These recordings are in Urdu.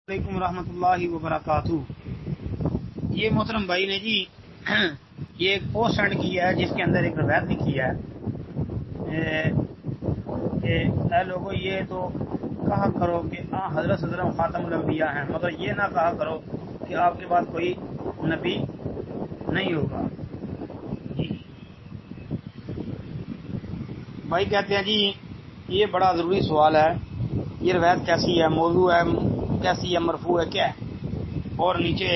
علیکم ورحمۃ اللہ وبرکاتہ۔ یہ محترم بھائی نے جی یہ ایک پوسٹ سینڈ کیا ہے جس کے اندر ایک روایت لکھی ہے کہ اے لوگوں یہ تو کہا کرو کہ حضرت خاتم الانبیاء ہیں، مگر یہ نہ کہا کرو کہ آپ کے بعد کوئی نبی نہیں ہوگا۔ جی بھائی کہتے ہیں جی یہ بڑا ضروری سوال ہے، یہ روایت کیسی ہے، موضوع ہے، کیسی ہے، مرفوع ہے، کیا ہے؟ اور نیچے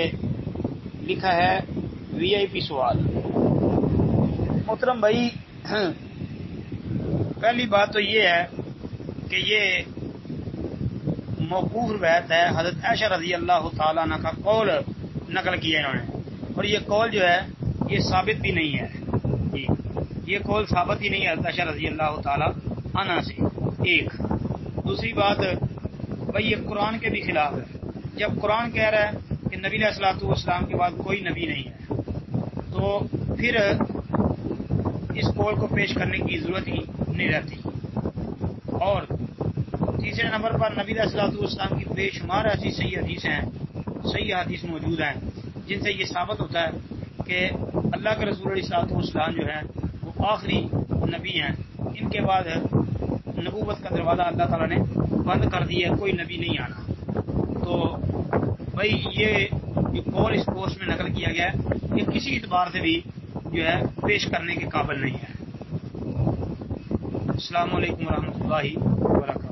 لکھا ہے وی آئی پی سوال۔ محترم بھائی پہلی بات تو یہ ہے کہ یہ موقوف روایت ہے، حضرت عائشہ رضی اللہ تعالیٰ عنہ کا قول نقل کیا انہوں نے، اور یہ قول جو ہے یہ ثابت بھی نہیں ہے۔ جی یہ قول ثابت ہی نہیں ہے حضرت عائشہ رضی اللہ تعالیٰ عنہ سے۔ ایک دوسری بات بھائی یہ قرآن کے بھی خلاف ہے۔ جب قرآن کہہ رہا ہے کہ نبی علیہ الصلوۃ والسلام کے بعد کوئی نبی نہیں ہے تو پھر اس قول کو پیش کرنے کی ضرورت ہی نہیں رہتی۔ اور تیسرے نمبر پر نبی علیہ الصلوۃ والسلام کی بے شمار ایسی صحیح حدیث موجود ہیں جن سے یہ ثابت ہوتا ہے کہ اللہ کے رسول علیہ الصلوۃ والسلام جو ہے وہ آخری نبی ہیں، ان کے بعد نبوت کا دروازہ اللہ تعالیٰ نے بند کر دیا، کوئی نبی نہیں آنا۔ تو بھائی یہ جو قول اس پوسٹ میں نقل کیا گیا ہے یہ کسی اعتبار سے بھی جو ہے پیش کرنے کے قابل نہیں ہے۔ السلام علیکم ورحمۃ اللہ وبرکاتہ۔